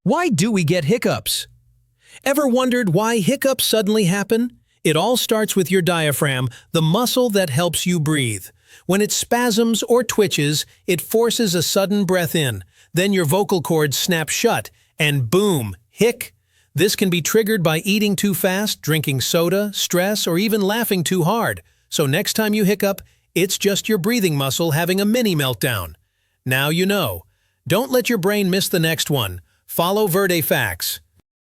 Why do we get hiccups? Ever wondered why hiccups suddenly happen? It all starts with your diaphragm, the muscle that helps you breathe. When it spasms or twitches, it forces a sudden breath in. Then your vocal cords snap shut, and boom, hic. This can be triggered by eating too fast, drinking soda, stress, or even laughing too hard. So next time you hiccup, it's just your breathing muscle having a mini meltdown. Now you know. Don't let your brain miss the next one. Follow Verde Facts.